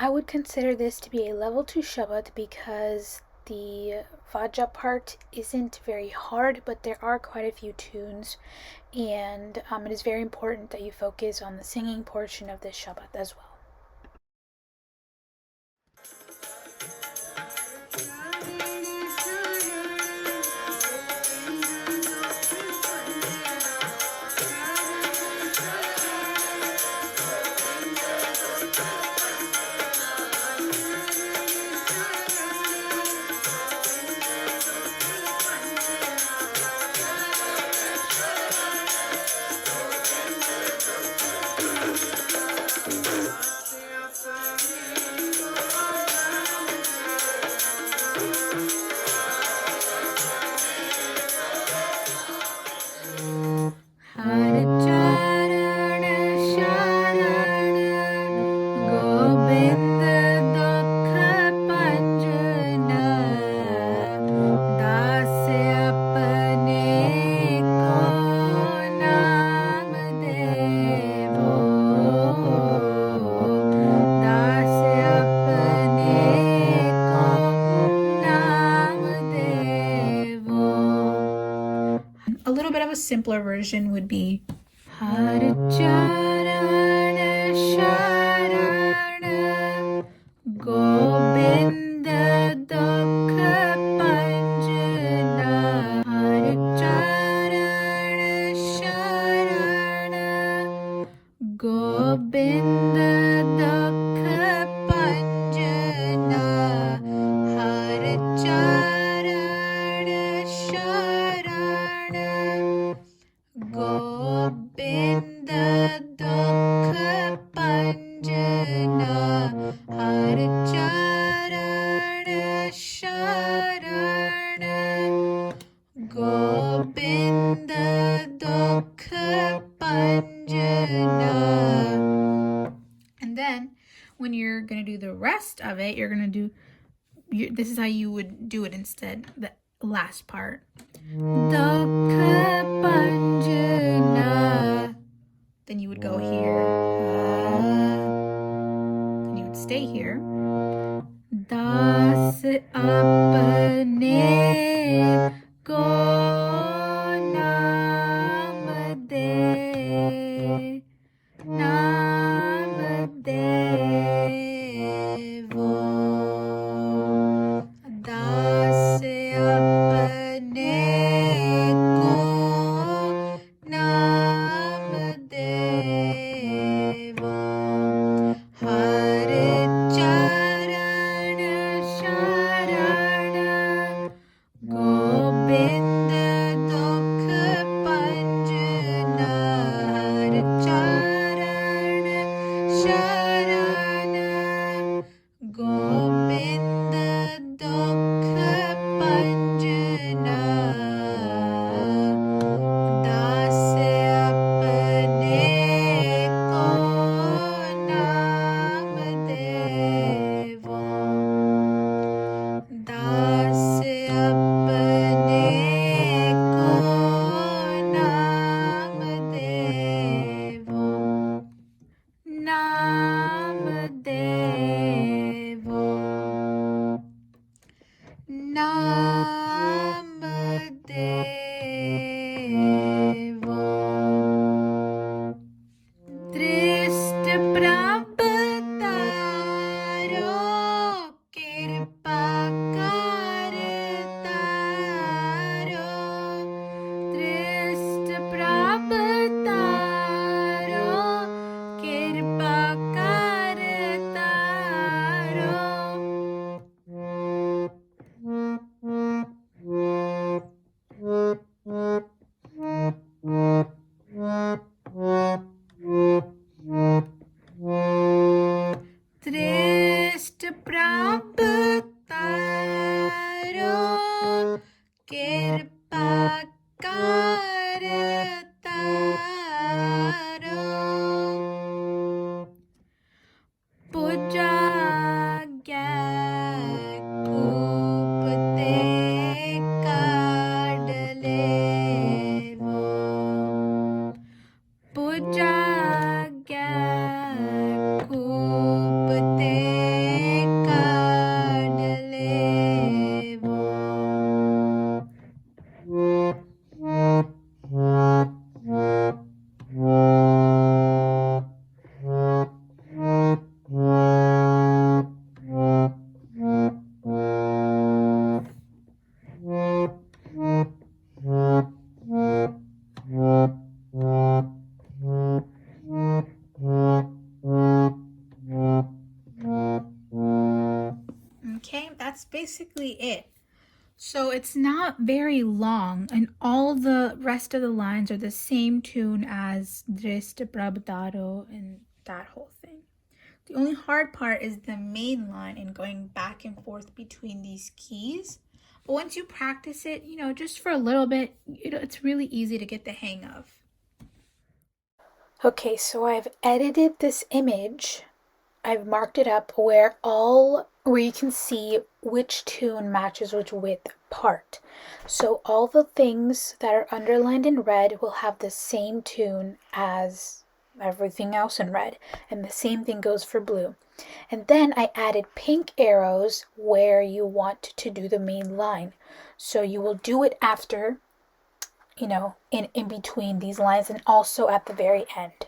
I would consider this to be a level 2 shabath because the Vaja part isn't very hard, but there are quite a few tunes, and it is very important that you focus on the singing portion of this shabath as well. Simpler version would be Har Charan Sharan Gobind Dukh Bhanjanaa Har Charan Sharan Gobind Dukh Bhanjanaa Har Charan Sharan Gobind Dukh Bhanjanaa Har Charan Sharan Gobind Dukh Bhanjanaa. And then when you're going to do the rest of it, you're going to do, this is how you would do it instead, the last part. Dukh Bhanjanaa. Then you would go here. Then you would stay here. Das apne ko naam de, naam devo. Das apne ko naam devo. Har Charan Sharan Gobind Dukh Bhanjanaa Har Charan Sharan Gobind Dukh Bhanjanaa. Das apne ko naam devo. Das apne ko naam devo. Naam devo. Naam devo. Drist Prabh Taro Kirpa Kar Taro. Drist Prabh Taro Kirpa Kar Taro. Drist Prabh Taro Kirpa Kar Taro. Puja Gyakup Te Kad Levo. Puja Gyakup Te that's basically it. So it's not very long, and all the rest of the lines are the same tune as Drist, Prabdaro, and that whole thing. The only hard part is the main line and going back and forth between these keys. But once you practice it, just for a little bit, it's really easy to get the hang of. Okay, so I've edited this image. I've marked it up where you can see which tune matches which width part. So all the things that are underlined in red will have the same tune as everything else in red, and the same thing goes for blue. And then I added pink arrows where you want to do the main line. So you will do it after, in between these lines, and also at the very end.